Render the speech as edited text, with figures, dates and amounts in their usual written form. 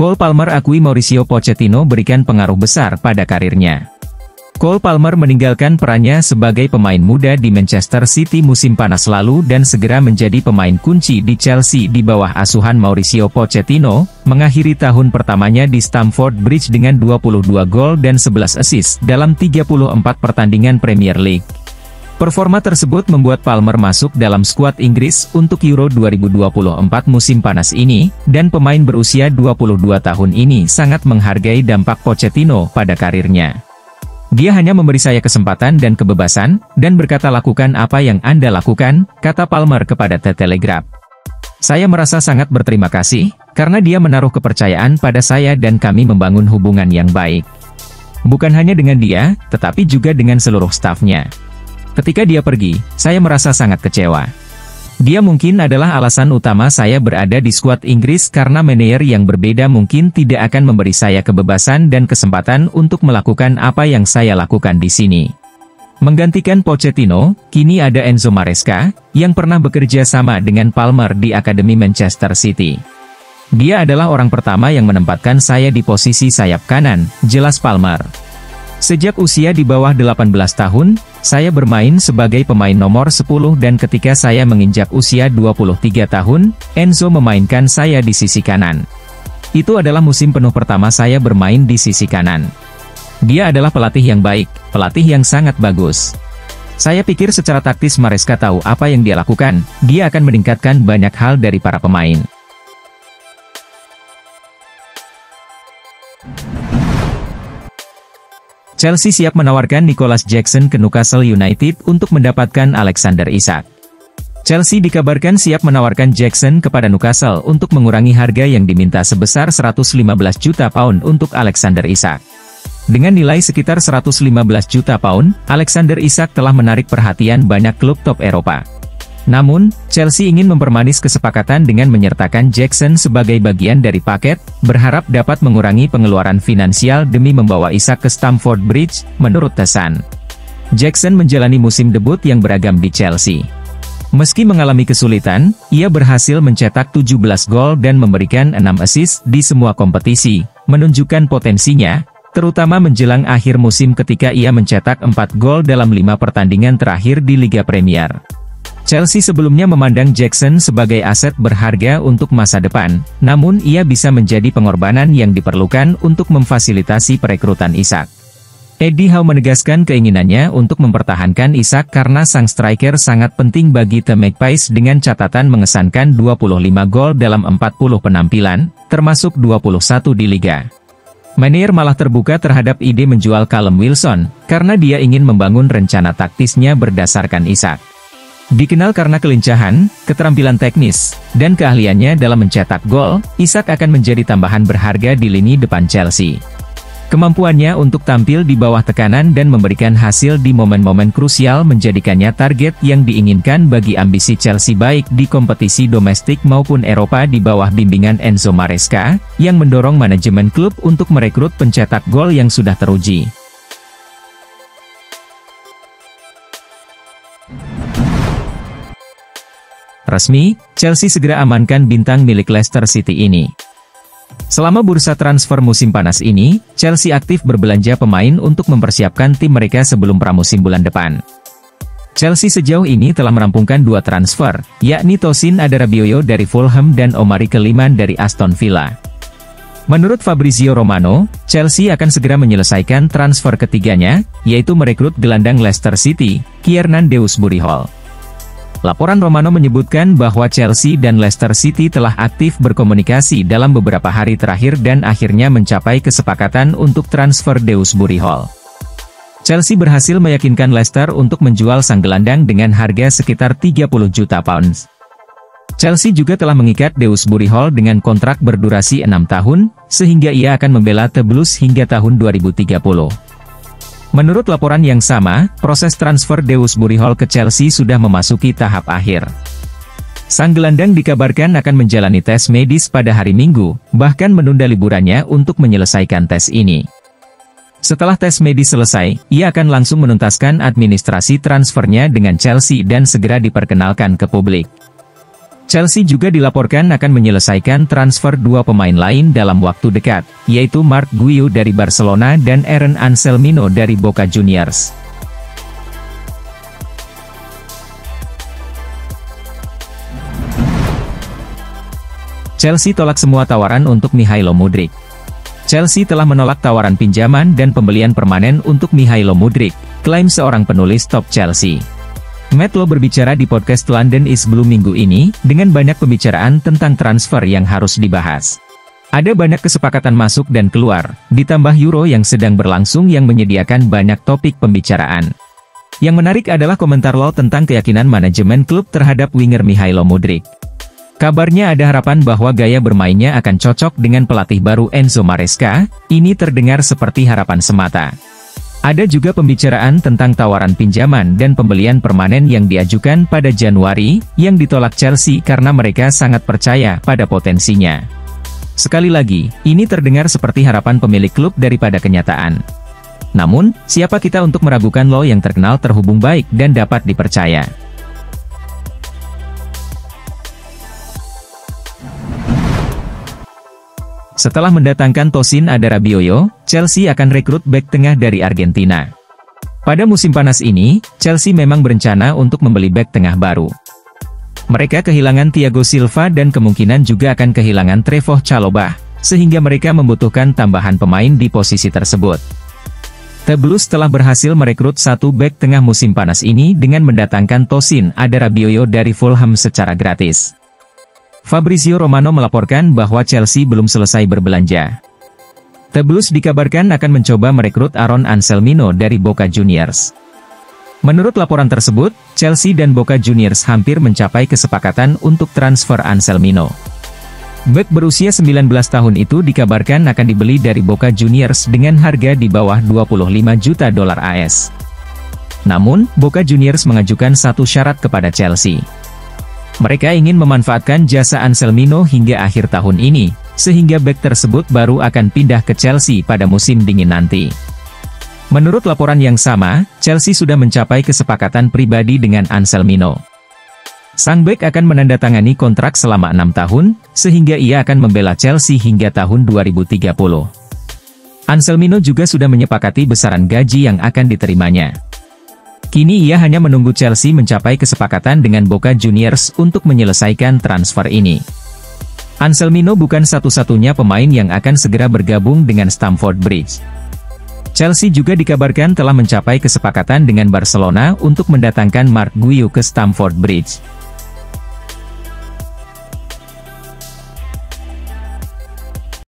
Cole Palmer akui Mauricio Pochettino berikan pengaruh besar pada karirnya. Cole Palmer meninggalkan perannya sebagai pemain muda di Manchester City musim panas lalu dan segera menjadi pemain kunci di Chelsea di bawah asuhan Mauricio Pochettino, mengakhiri tahun pertamanya di Stamford Bridge dengan 22 gol dan 11 assist dalam 34 pertandingan Premier League. Performa tersebut membuat Palmer masuk dalam skuad Inggris untuk Euro 2024 musim panas ini, dan pemain berusia 22 tahun ini sangat menghargai dampak Pochettino pada karirnya. Dia hanya memberi saya kesempatan dan kebebasan, dan berkata lakukan apa yang Anda lakukan, kata Palmer kepada The Telegraph. Saya merasa sangat berterima kasih, karena dia menaruh kepercayaan pada saya dan kami membangun hubungan yang baik. Bukan hanya dengan dia, tetapi juga dengan seluruh stafnya. Ketika dia pergi, saya merasa sangat kecewa. Dia mungkin adalah alasan utama saya berada di skuad Inggris karena manajer yang berbeda mungkin tidak akan memberi saya kebebasan dan kesempatan untuk melakukan apa yang saya lakukan di sini. Menggantikan Pochettino, kini ada Enzo Maresca, yang pernah bekerja sama dengan Palmer di Akademi Manchester City. Dia adalah orang pertama yang menempatkan saya di posisi sayap kanan, jelas Palmer. Sejak usia di bawah 18 tahun, saya bermain sebagai pemain nomor 10 dan ketika saya menginjak usia 23 tahun, Enzo memainkan saya di sisi kanan. Itu adalah musim penuh pertama saya bermain di sisi kanan. Dia adalah pelatih yang baik, pelatih yang sangat bagus. Saya pikir secara taktis Maresca tahu apa yang dia lakukan, dia akan meningkatkan banyak hal dari para pemain. Chelsea siap menawarkan Nicholas Jackson ke Newcastle United untuk mendapatkan Alexander Isak. Chelsea dikabarkan siap menawarkan Jackson kepada Newcastle untuk mengurangi harga yang diminta sebesar 115 juta pound untuk Alexander Isak. Dengan nilai sekitar 115 juta pound, Alexander Isak telah menarik perhatian banyak klub top Eropa. Namun, Chelsea ingin mempermanis kesepakatan dengan menyertakan Jackson sebagai bagian dari paket, berharap dapat mengurangi pengeluaran finansial demi membawa Isak ke Stamford Bridge, menurut The Sun. Jackson menjalani musim debut yang beragam di Chelsea. Meski mengalami kesulitan, ia berhasil mencetak 17 gol dan memberikan 6 assist di semua kompetisi, menunjukkan potensinya, terutama menjelang akhir musim ketika ia mencetak 4 gol dalam 5 pertandingan terakhir di Liga Premier. Chelsea sebelumnya memandang Jackson sebagai aset berharga untuk masa depan, namun ia bisa menjadi pengorbanan yang diperlukan untuk memfasilitasi perekrutan Isak. Eddie Howe menegaskan keinginannya untuk mempertahankan Isak karena sang striker sangat penting bagi The Magpies dengan catatan mengesankan 25 gol dalam 40 penampilan, termasuk 21 di Liga. Manajer malah terbuka terhadap ide menjual Callum Wilson, karena dia ingin membangun rencana taktisnya berdasarkan Isak. Dikenal karena kelincahan, keterampilan teknis, dan keahliannya dalam mencetak gol, Isak akan menjadi tambahan berharga di lini depan Chelsea. Kemampuannya untuk tampil di bawah tekanan dan memberikan hasil di momen-momen krusial menjadikannya target yang diinginkan bagi ambisi Chelsea baik di kompetisi domestik maupun Eropa di bawah bimbingan Enzo Maresca, yang mendorong manajemen klub untuk merekrut pencetak gol yang sudah teruji. Resmi, Chelsea segera amankan bintang milik Leicester City ini. Selama bursa transfer musim panas ini, Chelsea aktif berbelanja pemain untuk mempersiapkan tim mereka sebelum pramusim bulan depan. Chelsea sejauh ini telah merampungkan 2 transfer, yakni Tosin Adarabioyo dari Fulham dan Omari Keliman dari Aston Villa. Menurut Fabrizio Romano, Chelsea akan segera menyelesaikan transfer ketiganya, yaitu merekrut gelandang Leicester City, Kiernan Dewsbury Hall. Laporan Romano menyebutkan bahwa Chelsea dan Leicester City telah aktif berkomunikasi dalam beberapa hari terakhir dan akhirnya mencapai kesepakatan untuk transfer Dewsbury Hall. Chelsea berhasil meyakinkan Leicester untuk menjual sang gelandang dengan harga sekitar 30 juta pounds. Chelsea juga telah mengikat Dewsbury Hall dengan kontrak berdurasi 6 tahun, sehingga ia akan membela The Blues hingga tahun 2030. Menurut laporan yang sama, proses transfer Dewsbury Hall ke Chelsea sudah memasuki tahap akhir. Sang gelandang dikabarkan akan menjalani tes medis pada hari Minggu, bahkan menunda liburannya untuk menyelesaikan tes ini. Setelah tes medis selesai, ia akan langsung menuntaskan administrasi transfernya dengan Chelsea dan segera diperkenalkan ke publik. Chelsea juga dilaporkan akan menyelesaikan transfer dua pemain lain dalam waktu dekat, yaitu Marc Guiu dari Barcelona dan Aaron Anselmino dari Boca Juniors. Chelsea tolak semua tawaran untuk Mihailo Mudryk. Chelsea telah menolak tawaran pinjaman dan pembelian permanen untuk Mihailo Mudryk, klaim seorang penulis top Chelsea. Matt Law berbicara di podcast London is Blue minggu ini, dengan banyak pembicaraan tentang transfer yang harus dibahas. Ada banyak kesepakatan masuk dan keluar, ditambah Euro yang sedang berlangsung yang menyediakan banyak topik pembicaraan. Yang menarik adalah komentar Law tentang keyakinan manajemen klub terhadap winger Mihailo Mudryk. Kabarnya ada harapan bahwa gaya bermainnya akan cocok dengan pelatih baru Enzo Maresca, ini terdengar seperti harapan semata. Ada juga pembicaraan tentang tawaran pinjaman dan pembelian permanen yang diajukan pada Januari, yang ditolak Chelsea karena mereka sangat percaya pada potensinya. Sekali lagi, ini terdengar seperti harapan pemilik klub daripada kenyataan. Namun, siapa kita untuk meragukan Law yang terkenal terhubung baik dan dapat dipercaya? Setelah mendatangkan Tosin Adarabioyo, Chelsea akan rekrut bek tengah dari Argentina. Pada musim panas ini, Chelsea memang berencana untuk membeli bek tengah baru. Mereka kehilangan Thiago Silva dan kemungkinan juga akan kehilangan Trevoh Chalobah, sehingga mereka membutuhkan tambahan pemain di posisi tersebut. The Blues telah berhasil merekrut satu bek tengah musim panas ini dengan mendatangkan Tosin Adarabioyo dari Fulham secara gratis. Fabrizio Romano melaporkan bahwa Chelsea belum selesai berbelanja. The Blues dikabarkan akan mencoba merekrut Aaron Anselmino dari Boca Juniors. Menurut laporan tersebut, Chelsea dan Boca Juniors hampir mencapai kesepakatan untuk transfer Anselmino. Bek berusia 19 tahun itu dikabarkan akan dibeli dari Boca Juniors dengan harga di bawah 25 juta dolar AS. Namun, Boca Juniors mengajukan satu syarat kepada Chelsea. Mereka ingin memanfaatkan jasa Anselmino hingga akhir tahun ini, sehingga bek tersebut baru akan pindah ke Chelsea pada musim dingin nanti. Menurut laporan yang sama, Chelsea sudah mencapai kesepakatan pribadi dengan Anselmino. Sang bek akan menandatangani kontrak selama 6 tahun, sehingga ia akan membela Chelsea hingga tahun 2030. Anselmino juga sudah menyepakati besaran gaji yang akan diterimanya. Kini ia hanya menunggu Chelsea mencapai kesepakatan dengan Boca Juniors untuk menyelesaikan transfer ini. Anselmino bukan satu-satunya pemain yang akan segera bergabung dengan Stamford Bridge. Chelsea juga dikabarkan telah mencapai kesepakatan dengan Barcelona untuk mendatangkan Marc Guiu ke Stamford Bridge.